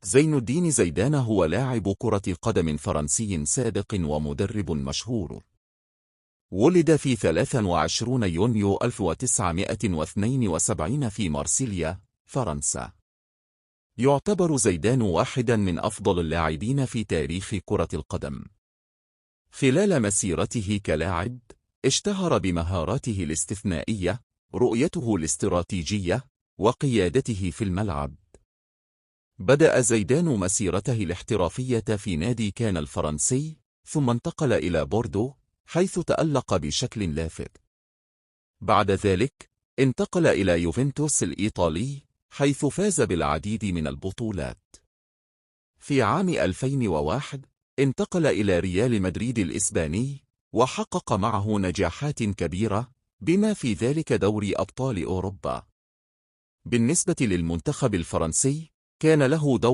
زين الدين زيدان هو لاعب كرة قدم فرنسي سابق ومدرب مشهور. ولد في 23 يونيو 1972 في مارسيليا، فرنسا. يعتبر زيدان واحدا من أفضل اللاعبين في تاريخ كرة القدم. خلال مسيرته كلاعب، اشتهر بمهاراته الاستثنائية، رؤيته الاستراتيجية، وقيادته في الملعب. بدأ زيدان مسيرته الاحترافية في نادي كان الفرنسي، ثم انتقل إلى بوردو، حيث تألق بشكل لافت. بعد ذلك، انتقل إلى يوفنتوس الإيطالي، حيث فاز بالعديد من البطولات. في عام 2001 انتقل إلى ريال مدريد الإسباني، وحقق معه نجاحات كبيرة، بما في ذلك دوري أبطال أوروبا. بالنسبة للمنتخب الفرنسي، كان له دور